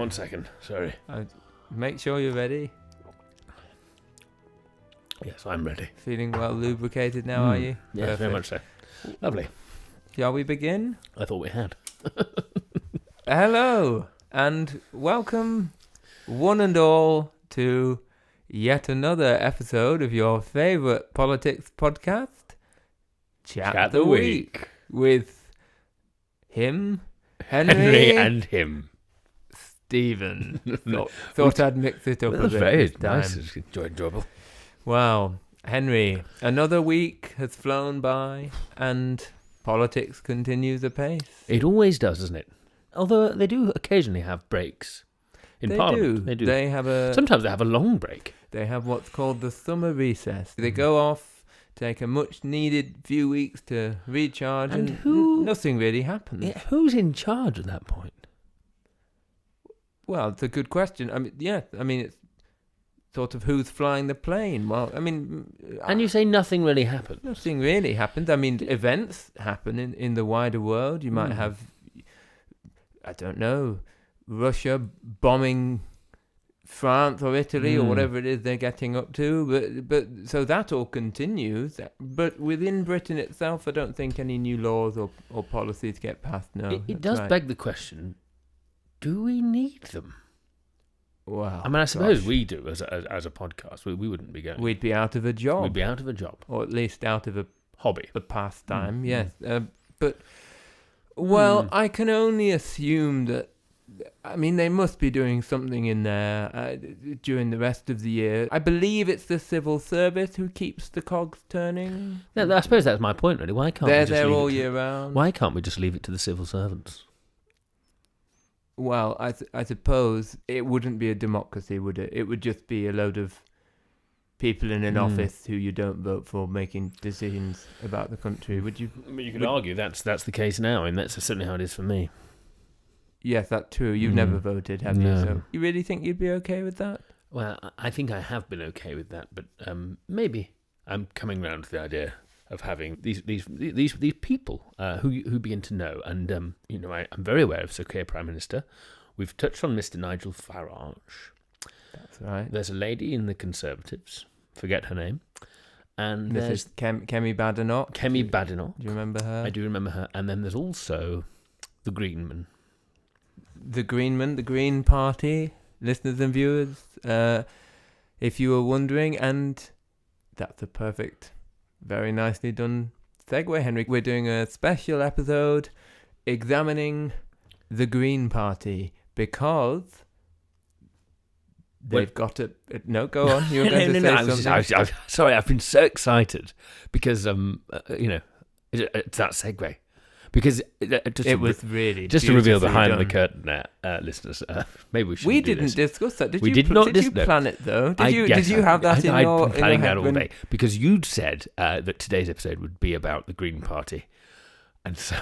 1 second. Sorry. Make sure you're ready. Yes, I'm ready. Feeling well lubricated now, are you? Yes, very much so. Lovely. Shall we begin? I thought we had. Hello, and welcome, one and all, to yet another episode of your favourite politics podcast, Chat the Week, with him, Henry and him. Stephen. Thought I'd mix it up a bit. Very nice. It's enjoyable. Wow. Henry, another week has flown by and politics continues apace. It always does, doesn't it? Although they do occasionally have breaks in Parliament. They do. Sometimes they have a long break. They have what's called the summer recess. They go off, take a much-needed few weeks to recharge, and nothing really happens. Yeah, who's in charge at that point? Well, it's a good question. It's sort of who's flying the plane. Well, and you say nothing really happens. Nothing really happens. Events happen in the wider world. You might have, I don't know, Russia bombing France or Italy or whatever it is they're getting up to. But so that all continues. But within Britain itself, I don't think any new laws or policies get passed. No, it does beg the question: do we need them? Wow. I suppose we do as a podcast. We wouldn't be going. We'd be out of a job. We'd be out of a job, or at least out of a hobby, a pastime. Yes, I can only assume that. They must be doing something in there during the rest of the year. I believe it's the civil service who keeps the cogs turning. Yeah, I suppose that's my point, really. Why can't they're there all year round? Why can't we just leave it to the civil servants? Well, I suppose it wouldn't be a democracy, would it? It would just be a load of people in an office who you don't vote for making decisions about the country. Would you? You could argue that's the case now, and that's certainly how it is for me. Yes, that's true. You've never voted, have you? So you really think you'd be okay with that? Well, I think I have been okay with that, but maybe I'm coming round to the idea of having these people who begin to know. And I'm very aware of Sir Keir Prime Minister. We've touched on Mr. Nigel Farage. That's right. There's a lady in the Conservatives, forget her name, and there's Kemi Badenoch. Kemi Badenoch. Do you remember her? I do remember her. And then there's also the Greenman. The Green Party, listeners and viewers, if you were wondering, and that's a perfect, very nicely done segue, Henry. We're doing a special episode examining the Green Party because they've got a... No, go on. You were going to say something. I'm sorry, I've been so excited because, it's that segue. Because it was really just to reveal behind the curtain there, listeners. Maybe we should. We didn't discuss that. Did we you? Did not did you plan it though? Did you have that in your? I'd been planning that all day because you'd said that today's episode would be about the Green Party, and so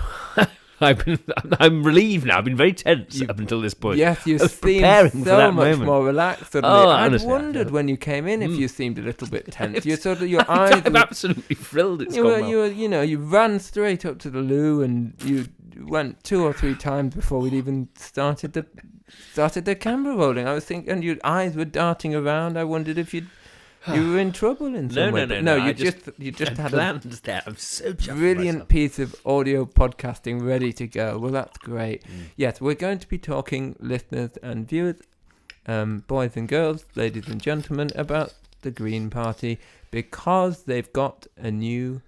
I'm relieved now. I've been very tense up until this point. Yes, you seemed so much more relaxed suddenly. I wondered when you came in if you seemed a little bit tense. You sort of your eyes. I'm absolutely thrilled. You ran straight up to the loo and you went 2 or 3 times before we'd even started the camera rolling. I was thinking, and your eyes were darting around. I wondered if you were in trouble in some way. No. You just had there. I'm so brilliant piece of audio podcasting ready to go. Well, that's great. Yes, we're going to be talking, listeners and viewers, boys and girls, ladies and gentlemen, about the Green Party because they've got a new,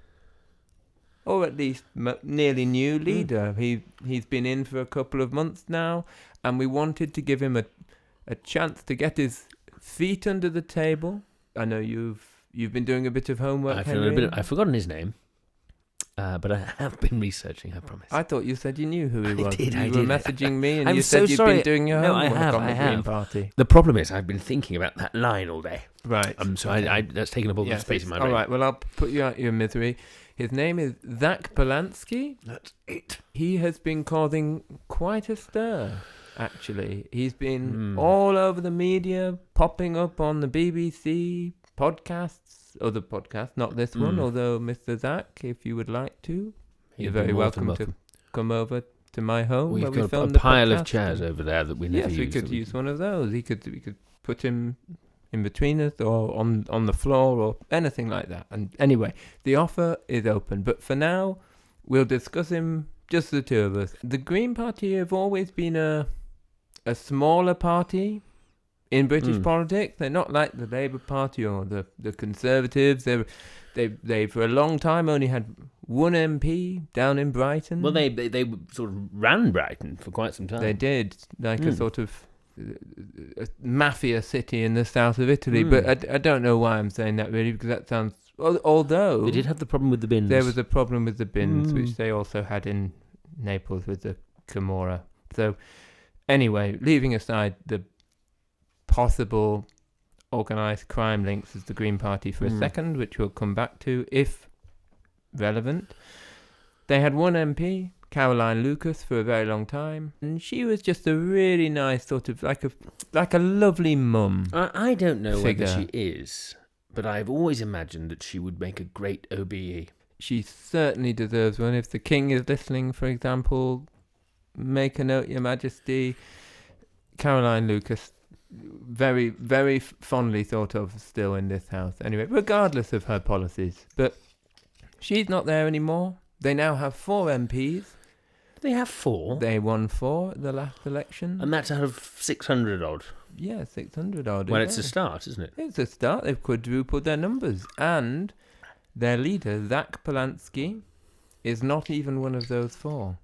or at least nearly new leader. He's been in for a couple of months now, and we wanted to give him a chance to get his feet under the table. I know you've been doing a bit of homework, Henry. I've forgotten his name, but I have been researching, I promise. I thought you said you knew who he was. You were messaging me and you said you'd been doing your homework on the Green Party. The problem is I've been thinking about that line all day. Right. So that's taken up all the space in my brain. All right, well, I'll put you out your misery. His name is Zack Polanski. That's it. He has been causing quite a stir. Actually, he's been all over the media, popping up on the BBC other podcasts, not this one, although Mr. Zack, if you would like to, you're very welcome to come over to my home. We've where we got filmed a the pile of podcast. chairs over there that we never Yes, use. we could use one of those. We could put him in between us or on the floor or anything like that. And anyway, the offer is open. But for now, we'll discuss him, just the two of us. The Green Party have always been a smaller party in British politics. They're not like the Labour Party or the Conservatives. They for a long time only had one MP down in Brighton. Well, they sort of ran Brighton for quite some time. They did, like a sort of a mafia city in the south of Italy. But I don't know why I'm saying that really, because that sounds... Although... They did have the problem with the bins. There was a problem with the bins, which they also had in Naples with the Camorra. So, anyway, leaving aside the possible organised crime links as the Green Party for a second, which we'll come back to if relevant. They had one MP, Caroline Lucas, for a very long time, and she was just a really nice sort of like a lovely mum. I don't know figure. whether she is, but I've always imagined that she would make a great OBE. She certainly deserves one. If the King is listening, for example, make a note, Your Majesty. Caroline Lucas, very, very fondly thought of still in this house. Anyway, regardless of her policies. But she's not there anymore. They now have 4 MPs. They have 4? They won 4 at the last election. And that's out of 600 odd. Yeah, 600 odd. Well, it's a start, isn't it? It's a start. They've quadrupled their numbers. And their leader, Zack Polanski, is not even one of those 4.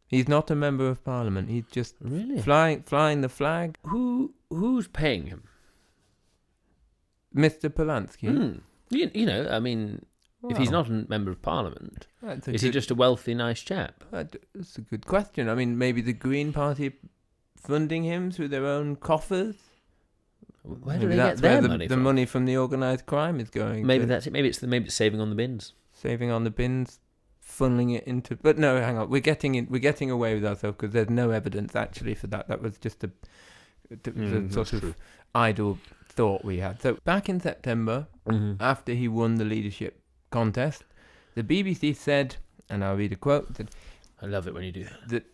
He's not a member of parliament. He's just really flying the flag. Who's paying him? Mr. Polanski. You know, I mean, if he's not a member of parliament, is he just a wealthy, nice chap? That's a good question. I mean, maybe the Green Party funding him through their own coffers. Where do they get their money from? The money from the organised crime is going. Maybe that's it. Maybe it's saving on the bins. Saving on the bins, funneling it into. But no, hang on. We're getting away with ourselves because there's no evidence actually for that. That was just a sort of idle thought we had. So back in September, after he won the leadership contest, the BBC said, and I'll read a quote, that I love it when you do that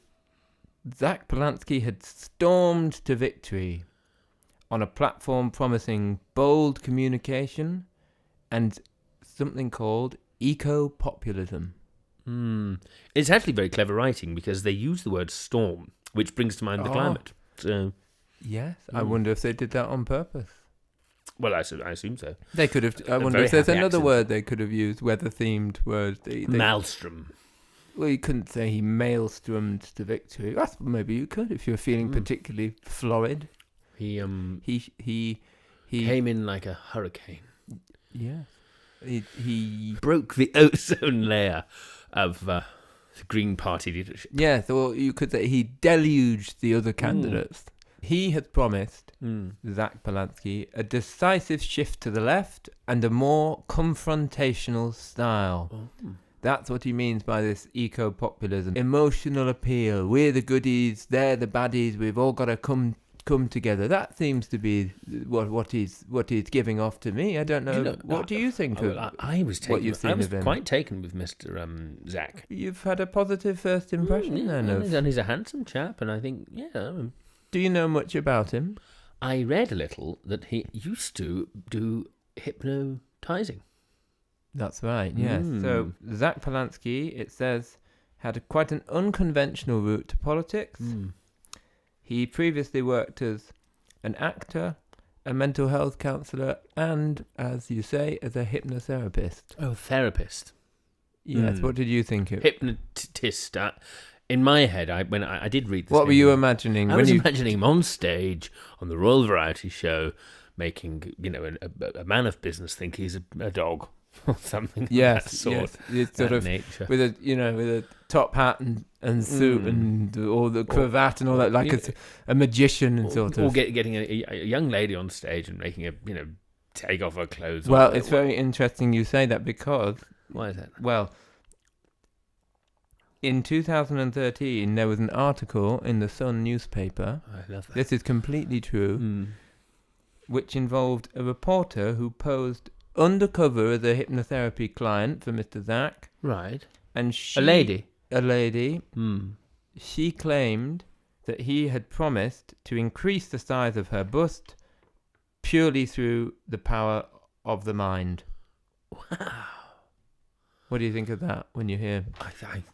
Zack Polanski had stormed to victory on a platform promising bold communication and something called eco-populism. It's actually very clever writing because they use the word storm, which brings to mind the climate. So, yes, I wonder if they did that on purpose. Well, I assume so. They could have. I wonder if there's another word they could have used, weather-themed word. Maelstrom. Well, you couldn't say he maelstrommed to victory. Maybe you could if you were feeling particularly florid. He He came in like a hurricane. Yeah. He broke the ozone layer of the Green Party leadership. Yes, or you could say he deluged the other candidates. He had promised, Zack Polanski, a decisive shift to the left and a more confrontational style. That's what he means by this eco-populism. Emotional appeal. We're the goodies, they're the baddies, we've all got to come together. That seems to be what he's giving off to me. I don't know. What do you think of I was quite taken with Mr. Zack. You've had a positive first impression then of... And he's a handsome chap, and I think, Do you know much about him? I read a little that he used to do hypnotizing. That's right, yes. So Zack Polanski, it says, had quite an unconventional route to politics. He previously worked as an actor, a mental health counsellor, and, as you say, as a hypnotherapist. Oh, therapist. Yes, what did you think of hypnotist? In my head, when I did read this... What were you imagining? I was imagining him on stage on the Royal Variety Show making, a man of business think he's a dog. Or something of that sort. Yes, it's sort of nature. with a top hat and suit and all the cravat and all that, like a magician and sort of. Or getting a young lady on stage and making her, take off her clothes. Well, it's very interesting you say that because... Why is that? Well, in 2013, there was an article in the Sun newspaper. I love that. This is completely true, which involved a reporter who posed undercover as a hypnotherapy client for Mr. Zack. Right. And she... A lady. she claimed that he had promised to increase the size of her bust purely through the power of the mind. Wow. What do you think of that when you hear?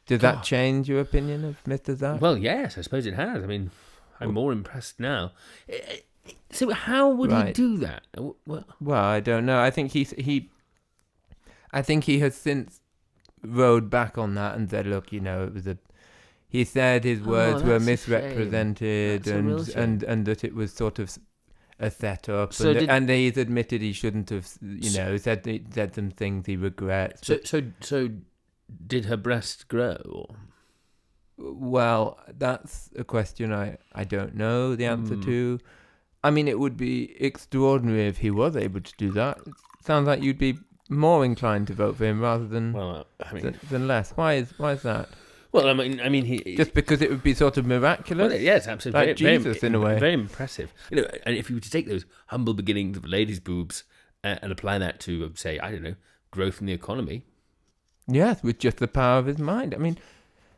Did that change your opinion of Mr. Zack? Well, yes, I suppose it has. I mean, I'm more impressed now. So how would he do that? Well, I don't know. I think he has since rode back on that and said, look, it was he said his words were misrepresented and that it was sort of a setup, and he's admitted he shouldn't have, said some things he regrets. So did her breast grow? Or? Well, that's a question I don't know the answer to. I mean, it would be extraordinary if he was able to do that. It sounds like you'd be more inclined to vote for him rather than than less. Why is that? Well, I mean, he just because it would be sort of miraculous. Well, yes, absolutely, like Jesus in a way. Very impressive. And if you were to take those humble beginnings of a lady's boobs and apply that to, say, I don't know, growth in the economy. Yes, with just the power of his mind. I mean,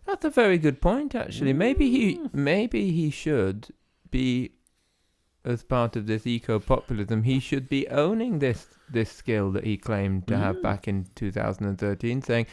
that's a very good point. Actually, maybe he should be, as part of this eco-populism, he should be owning this skill that he claimed to have back in 2013, saying,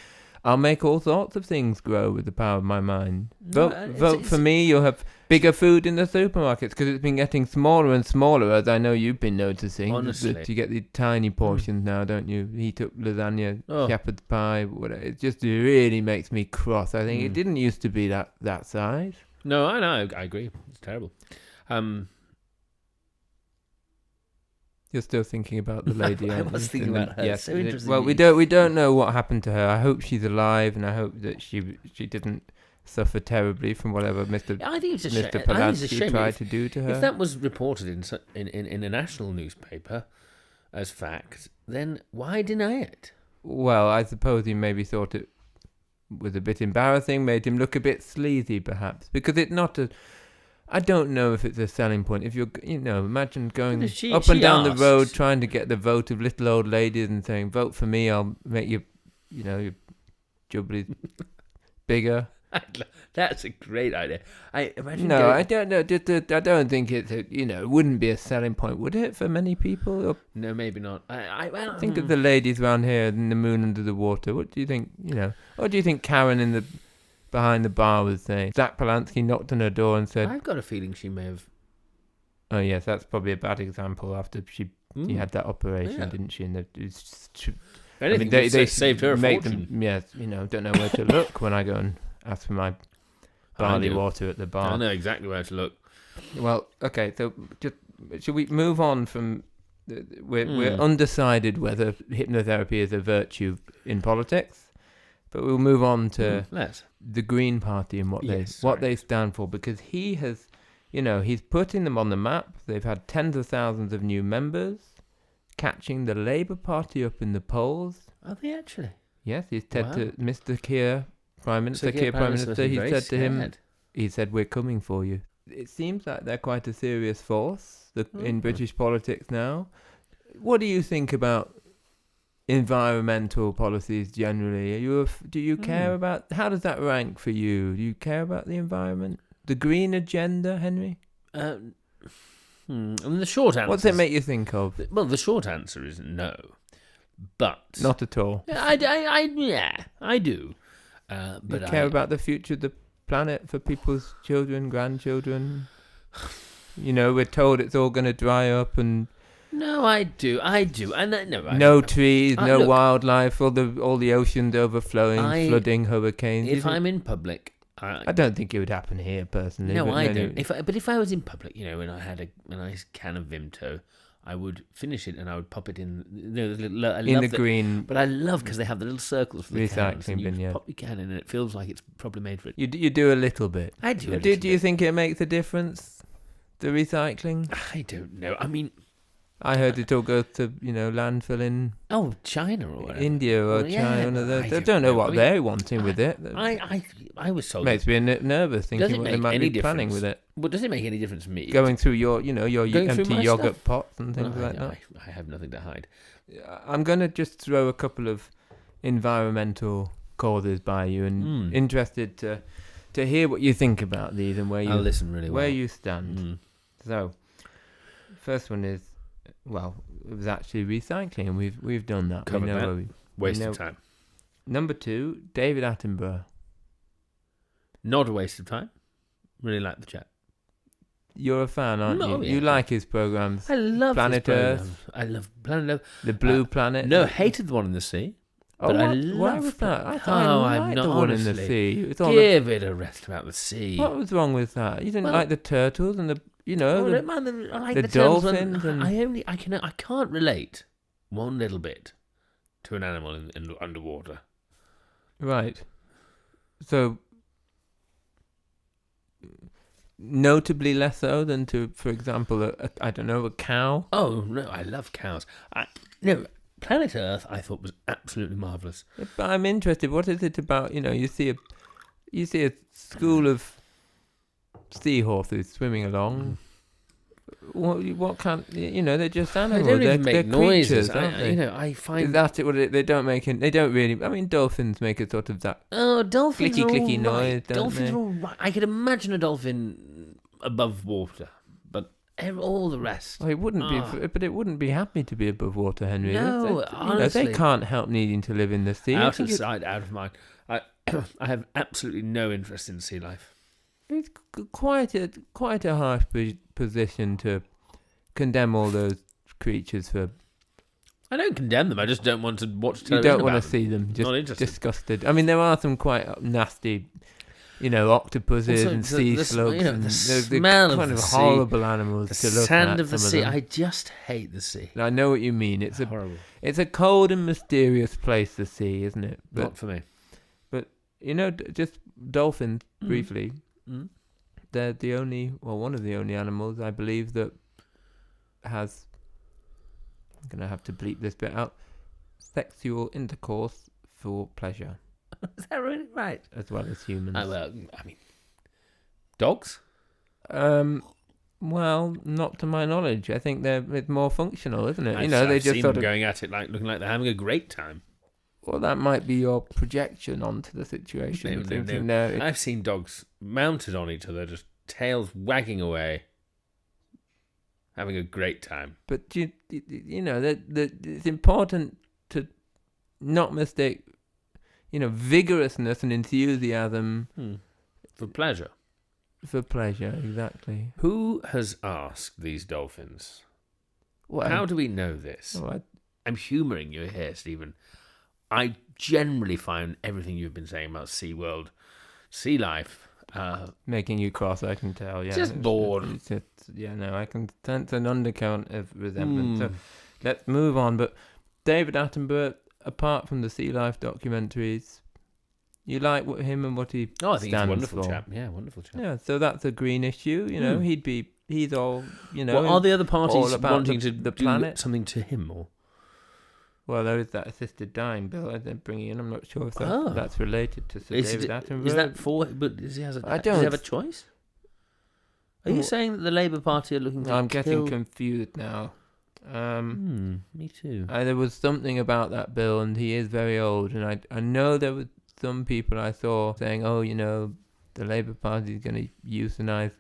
I'll make all sorts of things grow with the power of my mind. Vote for me, you'll have bigger food in the supermarkets, because it's been getting smaller and smaller, as I know you've been noticing. Honestly. You get the tiny portions now, don't you? He took lasagna, shepherd's pie, whatever. It just really makes me cross. I think it didn't used to be that size. No, I know, I agree. It's terrible. You're still thinking about the lady. I was thinking about her. Yes. So interesting. Well, we don't know what happened to her. I hope she's alive, and I hope that she didn't suffer terribly from whatever Mr. Polanski tried to do to her. If that was reported in a national newspaper as fact, then why deny it? Well, I suppose he maybe thought it was a bit embarrassing, made him look a bit sleazy, perhaps, because it's not a. I don't know if it's a selling point. If you're, imagine going up and down the road trying to get the vote of little old ladies and saying, vote for me, I'll make your jubblies bigger. That's a great idea. I don't know. I don't think it's it wouldn't be a selling point, would it, for many people? Or, no, maybe not. I think of the ladies around here in the moon under the water. What do you think? Or do you think Karen behind the bar was saying? Zack Polanski knocked on her door and said, I've got a feeling she may have. Oh yes, that's probably a bad example. After she had that operation, didn't she? And they saved her a fortune. Don't know where to look when I go and ask for my barley water at the bar. I know exactly where to look. Well, okay, so should we move on from? We're undecided whether hypnotherapy is a virtue in politics. But we'll move on to the Green Party and what they stand for, because he has, he's putting them on the map. They've had tens of thousands of new members, catching the Labour Party up in the polls. Are they actually? Yes, he said to Mr. Keir, Prime Minister, he said to him, he said, we're coming for you. It seems like they're quite a serious force in British politics now. What do you think about environmental policies generally? Do you care about, how does that rank for you? Do you care about the environment, the green agenda, Henry? I mean, the short answer. What's it make you think of? Well, the short answer is no, but not at all. I do. But you care about the future of the planet for people's children, grandchildren. We're told it's all going to dry up and. No, I do, and no trees, no wildlife, all the oceans overflowing, flooding, hurricanes. If I'm in public, I don't think it would happen here personally. No, I don't. If I was in public, when I had a nice can of Vimto, I would finish it and I would pop it in. Green. But I love because they have the little circles for the recycling bin. You pop your can in and it feels like it's probably made for it. You do a little bit. I do. Do you think it makes a difference? The recycling? I don't know. I mean. I heard it all goes to, landfill in China or whatever. India or China. I don't know what they're wanting with it. I was told. Makes me nervous thinking what they might be planning with it. Well, does it make any difference to me? Going through your empty yogurt pots and things like that. I have nothing to hide. I'm going to just throw a couple of environmental causes by you and interested to to hear what you think about these and I'll listen really well. where you stand. So, first one is, well, it was actually recycling, and we've done that. Covered we know that. where we, Waste we know. of time. Number 2, David Attenborough. Not a waste of time. Really like the chat. You're a fan, aren't you? Yeah. You like his programs. I love Planet his Earth. programs. I love Planet Earth. The Blue Planet. No, hated the one in the sea. Oh, but why was that? I thought I liked the one in the honestly. sea. It's all Give it a rest about the sea. what was wrong with that? You didn't Well, like the turtles and the, I don't mind them. I like the the turtles dolphins and- I can't relate one little bit to an animal in underwater. right. So, notably less so than to, for example, I don't know, a cow. Oh no, I love cows. No, Planet Earth I thought was absolutely marvelous. But I'm interested. What is it about? You see a school of seahorses swimming along. What can't they're just animals. They don't even they're make noises. creatures, aren't they? I find That's it. What they don't make it. They don't really. I mean, dolphins make a sort of that. Oh, dolphins clicky, are clicky all right. noise, don't Dolphins they? are all right. I could imagine a dolphin above water, but all the rest. Well, it wouldn't be, but it wouldn't be happy to be above water, Henry. No, honestly. They can't help needing to live in the sea. Out of sight, out of mind. I have absolutely no interest in sea life. It's quite a harsh position to condemn all those creatures for. I don't condemn them. I just don't want to watch television. You don't want to see them. Just Not interested. disgusted. I mean, there are some quite nasty, octopuses Also, and the- sea the slugs. the And they're smell of kind the of sea, horrible animals The to look at. sand of the some sea. them. I just hate the sea. I know what you mean. It's Horrible. a cold and mysterious place, the sea, isn't it? But Not for me. just dolphins briefly. Mm. They're one of the only animals I believe that has. I'm gonna have to bleep this bit out. Sexual intercourse for pleasure, Is that really right? as well as humans. Dogs? Well, not to my knowledge. I think it's more functional, isn't it? I've they just seen sort them of. going at it looking like they're having a great time. Well, that might be your projection onto the situation. No. I've seen dogs mounted on each other, just tails wagging away, having a great time. But it's important to not mistake, vigorousness and enthusiasm For pleasure. for pleasure. Exactly. Who has asked these dolphins? Well, How do we know this? well, I'm humouring you here, Stephen. I generally find everything you've been saying about SeaWorld, sea life, making you cross, I can tell. Yeah, just bored. I can sense an undercurrent of resemblance. So let's move on. But David Attenborough, apart from the sea life documentaries, you like him and what he I think he's a stands wonderful for. chap. Yeah, wonderful chap. Yeah, so that's a green issue. He's all. Well, are the other parties all about wanting the to do planet. something to him, or? Well, there is that assisted dying bill they're bringing in. I'm not sure if that's related to Sir Is David Attenborough. Is that for? But does he I have don't- a choice? Are you saying that the Labour Party are looking to I'm getting kill... confused now. Me too. There was something about that bill, and he is very old. And I know there were some people I saw saying, the Labour Party is going to euthanize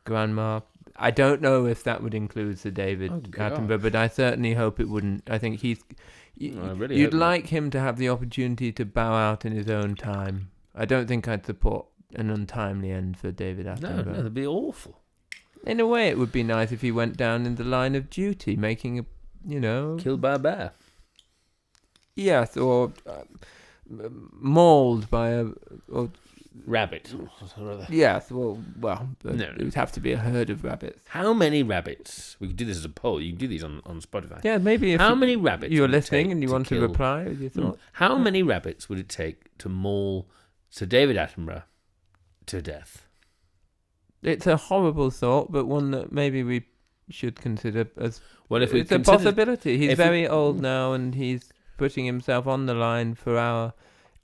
Grandma. I don't know if that would include Sir David Attenborough, but I certainly hope it wouldn't. I think you'd like him to have the opportunity to bow out in his own time. I don't think I'd support an untimely end for David Attenborough. No, that'd be awful. In a way, it would be nice if he went down in the line of duty, making a, Killed by a bear. Yes, or mauled by a... Rabbit. Yes, no, it would have to be a herd of rabbits. How many rabbits? We could do this as a poll. You can do these on Spotify. Yeah, maybe if How many rabbits you're would it listening take and you to want to kill- reply with your thoughts. How many rabbits would it take to maul Sir David Attenborough to death? It's a horrible thought, but one that maybe we should consider as... Well, if we it's a possibility. He's very old now, and he's putting himself on the line for our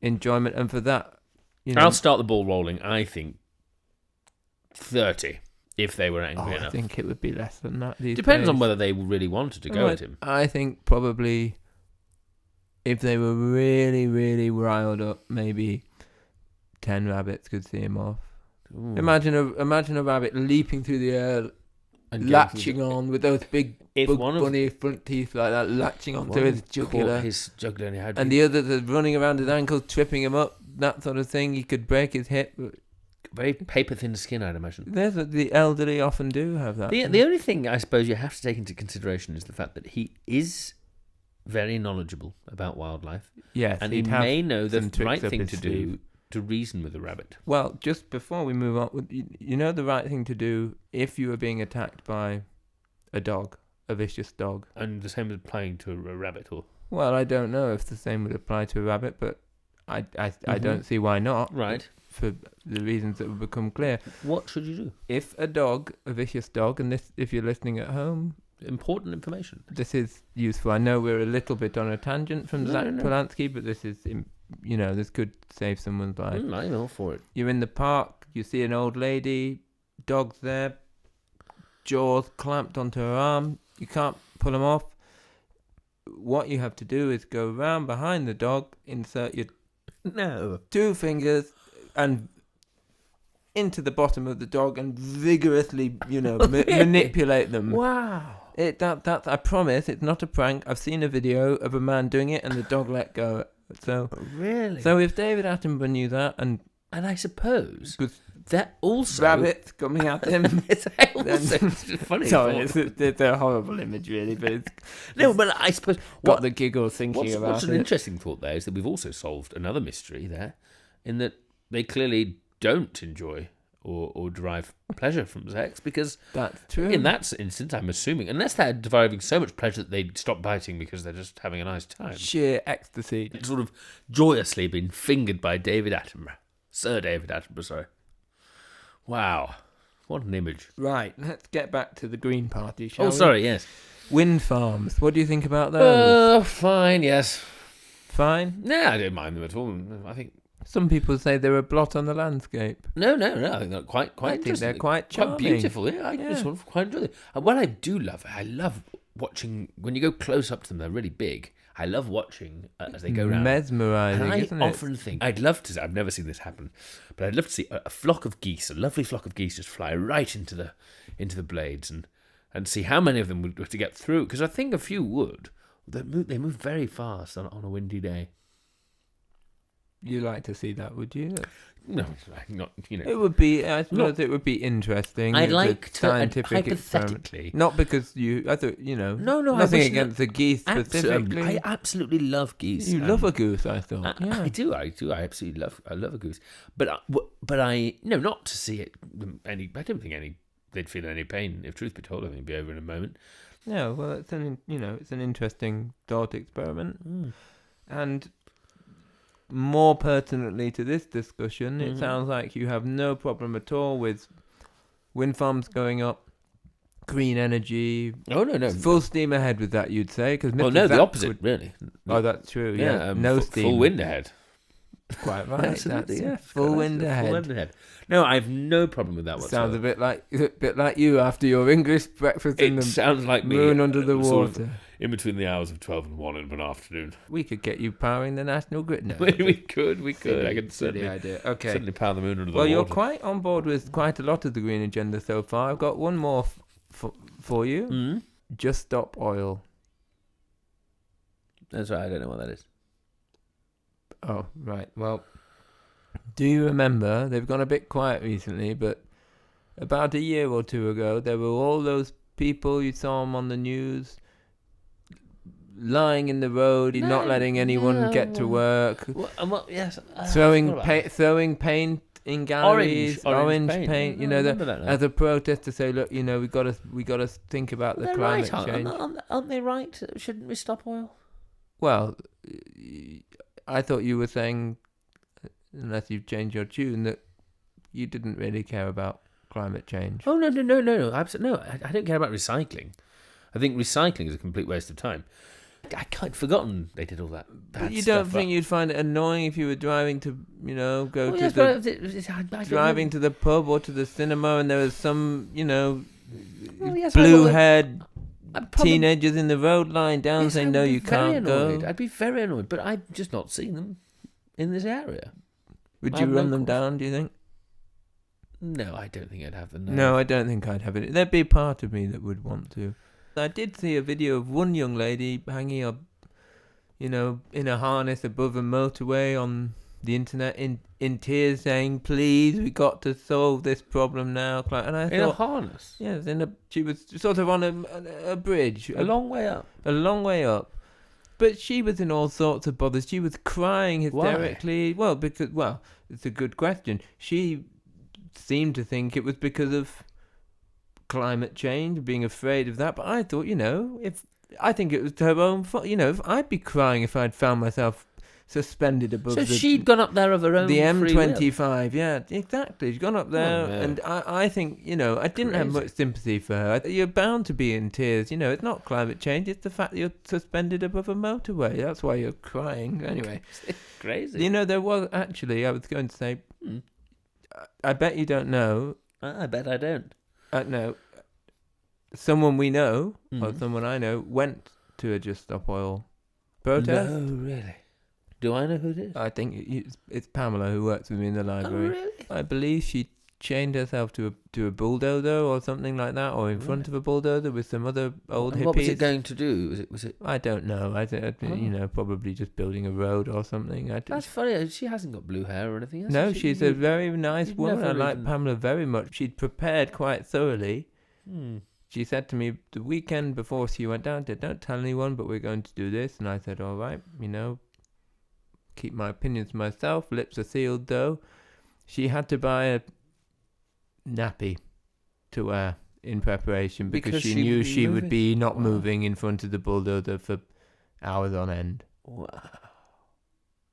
enjoyment, and for that, I'll start the ball rolling. I think 30, if they were angry enough. I think it would be less than that these Depends days. on whether they really wanted to go at him. I think probably if they were really, really riled up, maybe 10 rabbits could see him off. Ooh. Imagine a rabbit leaping through the air, And latching on with those big If bug one of- bunny front teeth like that, latching onto One his jugular. caught his jugular, and he had And the others are running around his ankles, tripping him up, that sort of thing. He could break his hip. very paper-thin skin, I'd imagine. The elderly often do have that. The only thing I suppose you have to take into consideration is the fact that he is very knowledgeable about wildlife, Yes, and he he'd have may know the some tricks right up thing his to sleeve. do to reason with a rabbit. Well, just before we move on, you know the right thing to do if you were being attacked by a dog, a vicious dog. And the same as applying to a rabbit, or Well, I don't know if the same would apply to a rabbit, but I don't see why not. right. For the reasons that will become clear. What should you do? If a dog, a vicious dog, and this, if you're listening at home, Important information. this is useful. I know we're a little bit on a tangent from Zack No. Polanski, but this is, this could save someone's life. I'm all for it. You're in the park, you see an old lady, dog's there, jaws clamped onto her arm, you can't pull them off. What you have to do is go round behind the dog, insert your No. 2 fingers and into the bottom of the dog and vigorously, manipulate them. Wow. That I promise, it's not a prank. I've seen a video of a man doing it and the dog let go. So Really? So if David Attenborough knew that, and I suppose with that also rabbits coming at him, it's also funny. sorry, it's a horrible image, really, but it's No, but I suppose got the giggle thinking about what's an it. interesting thought there is that we've also solved another mystery there, in that they clearly don't enjoy or derive pleasure from sex, because That's true. in that instance, I'm assuming, unless they're deriving so much pleasure that they'd stop biting because they're just having a nice time, Sheer ecstasy. it's sort of joyously been fingered by David Attenborough. Sir David Attenborough, sorry. Wow. What an image. Right, let's get back to the Green Party, shall we? Sorry, yes. Wind farms. What do you think about those? Fine, yes. Fine. No, I don't mind them at all. I think Some people say they're a blot on the landscape. no. I think they're quite I think interesting. they're quite charming. Quite beautiful. Yeah, I sort of quite enjoy them. And what I do love, I love watching when you go close up to them. They're really big. I love watching as they go around. Mesmerising, And I isn't it? often think I'd love to. I've never seen this happen, but I'd love to see a flock of geese, a lovely flock of geese, just fly right into the blades and see how many of them would to get through. Because I think a few would. They move very fast on a windy day. You like to see that, would you? No, not It would be. I suppose it would be interesting. I'd It's a like to scientific experiment. hypothetically. Not because you. I thought No. Nothing against the geese specifically. I absolutely love geese. You love a goose, I thought. Yeah. I do. I absolutely love. I love a goose. But I not to see it. I don't think they'd feel any pain. If truth be told, I think it'd be over in a moment. No, well, it's an interesting thought experiment, and more pertinently to this discussion, it sounds like you have no problem at all with wind farms going up, green energy. Oh no, Full steam ahead with that, you'd say. Cause well, Mr. no, Zack the opposite, really. Oh, that's true. Yeah, no steam. Full wind ahead. Quite right. Absolutely, That's full wind ahead. Full wind ahead. No, I have no problem with that whatsoever. Sounds a bit like you after your English breakfast in It the sounds like me, moon under the sort of water. in between the hours of 12 and 1 in an afternoon. We could get you powering the national grid now. we could. I could Silly certainly idea. Okay. certainly power the moon under the Well, water. you're quite on board with quite a lot of the green agenda so far. I've got one more for you. Mm? Just stop oil. That's right. I don't know what that is. Oh, right. Well, do you remember? They've gone a bit quiet recently, but about a year or two ago, there were all those people, you saw them on the news, lying in the road, not letting anyone get to work, Yes. throwing paint in galleries, orange paint. As a protest to say, look, we got to think about the climate change. Aren't they right? Shouldn't we stop oil? Well, I thought you were saying, unless you've changed your tune, that you didn't really care about climate change. Oh no! Absolutely no. I don't care about recycling. I think recycling is a complete waste of time. I kind of forgotten they did all that. But you don't think you'd find it annoying if you were driving to, driving to the pub or to the cinema, and there was some, blue-haired teenagers in the road lying down saying, "No, you can't go." I'd be very annoyed, but I've just not seen them in this area. Would I you have run no them cause. down, do you think? No, I don't think I'd have the nerve. No, I don't think I'd have it. There'd be a part of me that would want to. I did see a video of one young lady hanging up, in a harness above a motorway on the internet in tears saying, please, we got to solve this problem now. And I In a thought, harness? yes, she was sort of on a bridge. A long way up? A long way up. But she was in all sorts of bothers. She was crying hysterically. Why? Well, it's a good question. She seemed to think it was because of climate change, being afraid of that. But I thought, I think it was her own fault. I'd be crying if I'd found myself suspended above So she'd gone up there of her own the free will. M25. Yeah, exactly. She'd gone up there, and I think, I didn't have much sympathy for her. You're bound to be in tears. It's not climate change. It's the fact that you're suspended above a motorway. That's why you're crying. Anyway. It's crazy. There was actually, I was going to say, I bet you don't know. I bet I don't. No. Someone we know, or someone I know, went to a Just Stop Oil protest. No, really? Do I know who it is? I think it's Pamela who works with me in the library. Oh, really? I believe she chained herself to a bulldozer or something like that, or in front of a bulldozer with some other old hippies. What was it going to do? Was it? I don't know. I think probably just building a road or something. That's funny. She hasn't got blue hair or anything. No, she's a very nice you'd woman. I never like even- Pamela very much. She'd prepared quite thoroughly. Hmm. She said to me the weekend before she went down, don't tell anyone, but we're going to do this. And I said, all right, keep my opinions to myself. Lips are sealed, though. She had to buy a nappy to wear in preparation because she knew she would be not moving in front of the bulldozer for hours on end. Wow.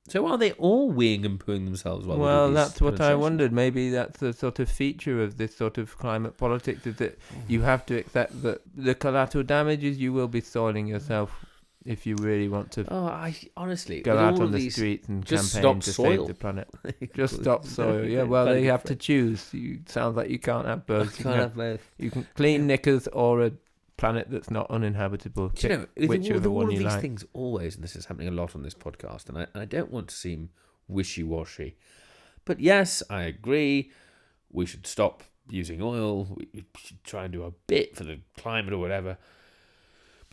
So are they all weeing and pooing themselves while they do Well, these that's what I demonstrations? wondered. Maybe that's a sort of feature of this sort of climate politics, is that you have to accept that the collateral damage is you will be soiling yourself if you really want to Oh, I honestly go with out all on of the these- streets and just campaign stop to soil. save the planet. Just stop soil. Yeah, well, they have to choose. Sounds like you can't have both. Can't have both. You can clean knickers or a planet that's not uninhabitable. Do you know, Pick with whichever all one of you these like. things always, and this is happening a lot on this podcast, and I don't want to seem wishy-washy, but yes, I agree, we should stop using oil, we should try and do a bit for the climate or whatever,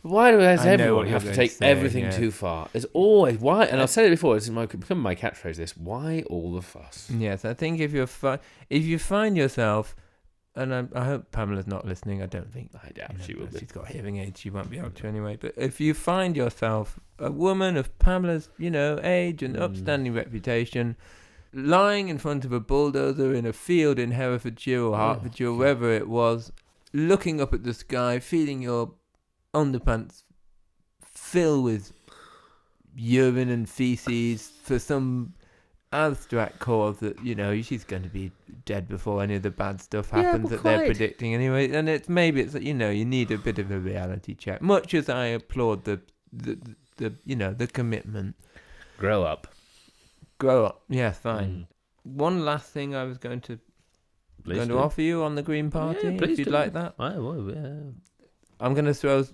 but why does I know everyone what have you're to going take to say, everything yeah. too far? There's always, why, and I've said it before, it's become my catchphrase, this, why all the fuss? Yes, I think if you find yourself, and I hope Pamela's not listening. I don't think. I doubt she will be. She's got hearing aids. She won't be able to anyway. But if you find yourself a woman of Pamela's, age and upstanding reputation, lying in front of a bulldozer in a field in Herefordshire or Hertfordshire, or wherever it was, looking up at the sky, feeling your underpants fill with urine and feces for some abstract cause that she's going to be dead before any of the bad stuff happens that they're predicting anyway, and it's you need a bit of a reality check, much as I applaud the commitment. Grow up. Yes, fine. One last thing I was going to offer you on the Green Party, if you'd like that. I'm going to throw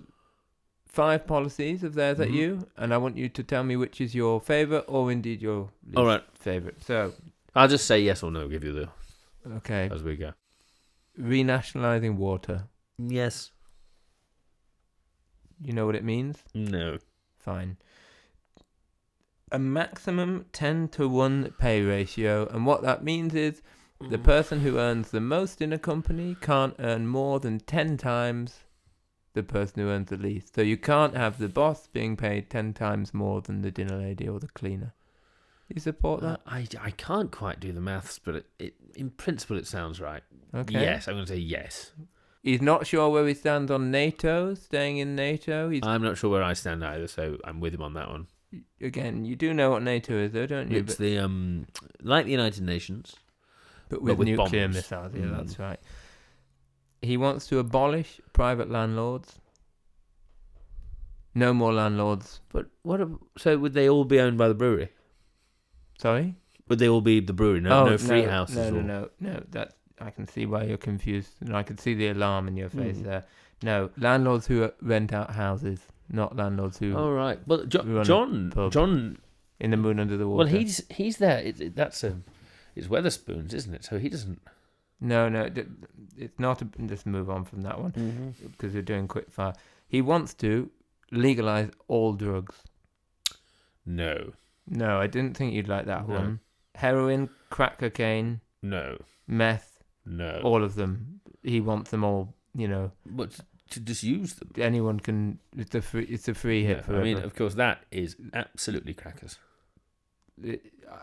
5 policies of theirs at you, and I want you to tell me which is your favourite or indeed your least favourite. So I'll just say yes or no, give you the as we go. Renationalising water. Yes. You know what it means? No. Fine. A maximum 10-to-1 pay ratio, and what that means is the person who earns the most in a company can't earn more than 10 times the person who earns the least. So you can't have the boss being paid 10 times more than the dinner lady or the cleaner. You support that? I can't quite do the maths, but it in principle it sounds right. Okay. Yes, I'm going to say yes. He's not sure where he stands on NATO, staying in NATO. I'm not sure where I stand either, so I'm with him on that one. Again, you do know what NATO is, though, don't you? It's the like the United Nations, but with nuclear bombs. missiles. Yeah, that's right. He wants to abolish private landlords. No more landlords. But so would they all be owned by the brewery? Sorry? Would they all be the brewery? No free houses? No. That I can see why you're confused, and I can see the alarm in your face there. No, landlords who rent out houses, not landlords who. Oh right. Well, John in the moon under the water. Well, he's there. That's a It's Weatherspoons, isn't it? So he doesn't... No, it's not. Let's move on from that one because we're doing quick fire. He wants to legalize all drugs. No. No, I didn't think you'd like that No. one. Heroin, crack cocaine, No. meth, No. all of them. He wants them all. But to just use them. Anyone can. It's a free hit No, forever. I mean, of course, that is absolutely crackers.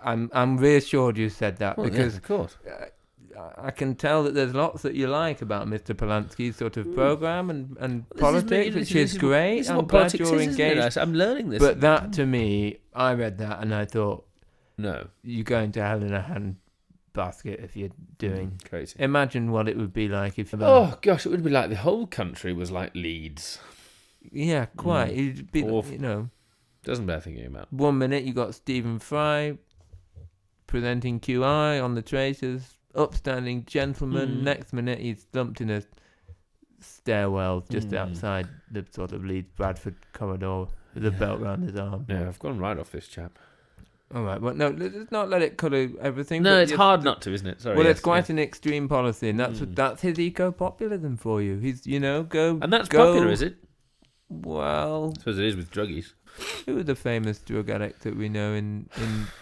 I'm reassured you said that Well, because yes, of course. I can tell that there's lots that you like about Mr. Polanski's sort of program and politics, which is great. This is I'm what glad politics you're is, isn't it? engaged. I'm learning this. But that, to me, I read that and I thought, No. you're going to hell in a hand basket if you're doing. Crazy. Imagine what it would be like if. Oh gosh, it would be like the whole country was like Leeds. Yeah, quite. It'd be, Awful. Doesn't bear thinking about. 1 minute you got Stephen Fry presenting QI on the traitors, upstanding gentleman. Next minute he's dumped in a stairwell just outside the sort of Leeds Bradford corridor with a belt round his arm. No, I've gone right off this chap. All right, well, no, let's not let it colour everything. No, but it's hard not to, isn't it? Sorry. Well, yes, it's quite yes. an extreme policy, and that's his eco-populism for you. He's, go... And that's go, popular, is it? Well... I suppose it is with druggies. Who are the famous drug addicts that we know in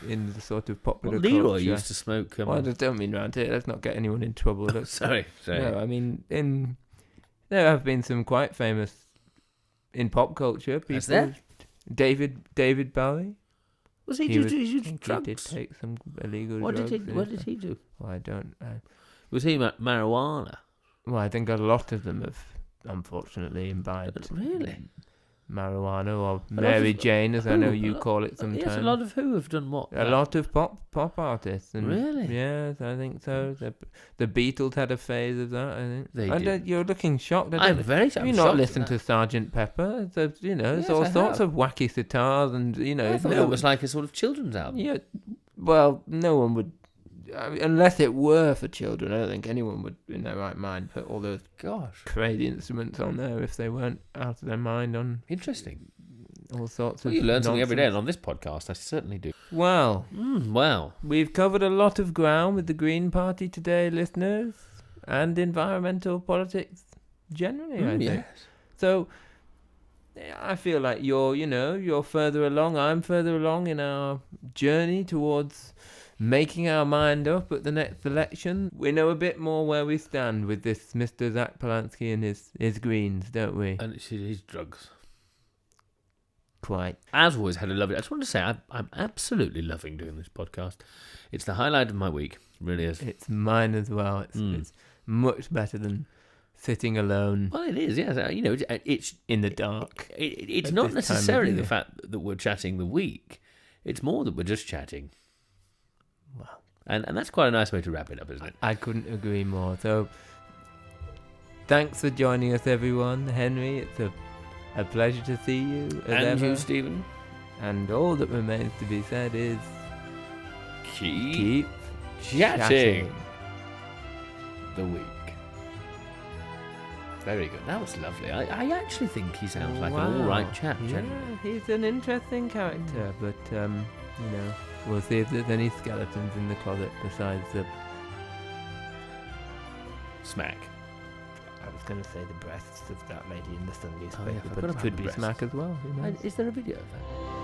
the sort of popular Leroy culture? used to smoke... Well, I just don't mean round here. Let's not get anyone in trouble. Sorry. No, I mean, there have been some quite famous in pop culture people. Is there? David Bowie. Was he He just was- he I used think drugs? He did take some illegal What drugs. What did he do? Well, I don't know. Was he marijuana? Well, I think a lot of them have unfortunately imbibed Really? marijuana or lot Mary of- Jane, as I know who? you A lot- call it sometimes. Yes, a lot of who have done what? A lot of pop artists. And Really? Yes, I think so. The Beatles had a phase of that, I think. They And, did. You're looking shocked. I'm very Have you shocked not at listened that. to Sergeant Pepper? There's, there's Yes, all I sorts have. of wacky sitars and, I thought it was like a sort of children's album. Yeah, well, no one would... I mean, unless it were for children, I don't think anyone would, in their right mind, put all those Gosh. crazy instruments on there if they weren't out of their mind on Interesting. all sorts Well, of you learn something every day, and nonsense. on this podcast, I certainly do. Well, Wow. we've covered a lot of ground with the Green Party today, listeners, and environmental politics generally, I think. Yes. So, I feel like you're further along, I'm further along in our journey towards making our mind up at the next election. We know a bit more where we stand with this Mr. Zack Polanski and his Greens, don't we? And it's his drugs. Quite. As always, had a lovely... I just want to say, I'm absolutely loving doing this podcast. It's the highlight of my week. It really is. It's mine as well. It's much better than sitting alone Well, it is, yes. It's in the dark. It's At not this time of necessarily the year. fact that we're chatting the week. It's more that we're just chatting. Wow. And that's quite a nice way to wrap it up, isn't it? I couldn't agree more. So, thanks for joining us, everyone. Henry, it's a pleasure to see you as And ever. you, Stephen? And all that remains to be said is keep chatting. The week. Very good. That was lovely. I actually think he sounds like an all right chap, Yeah, generally. he's an interesting character, but we'll see if there's any skeletons in the closet besides the. Smack. I was going to say the breasts of that lady in the Sun Oh, yeah, I newspaper, forgot but it about could the be smack breasts. as well. Who knows? Is there a video of that?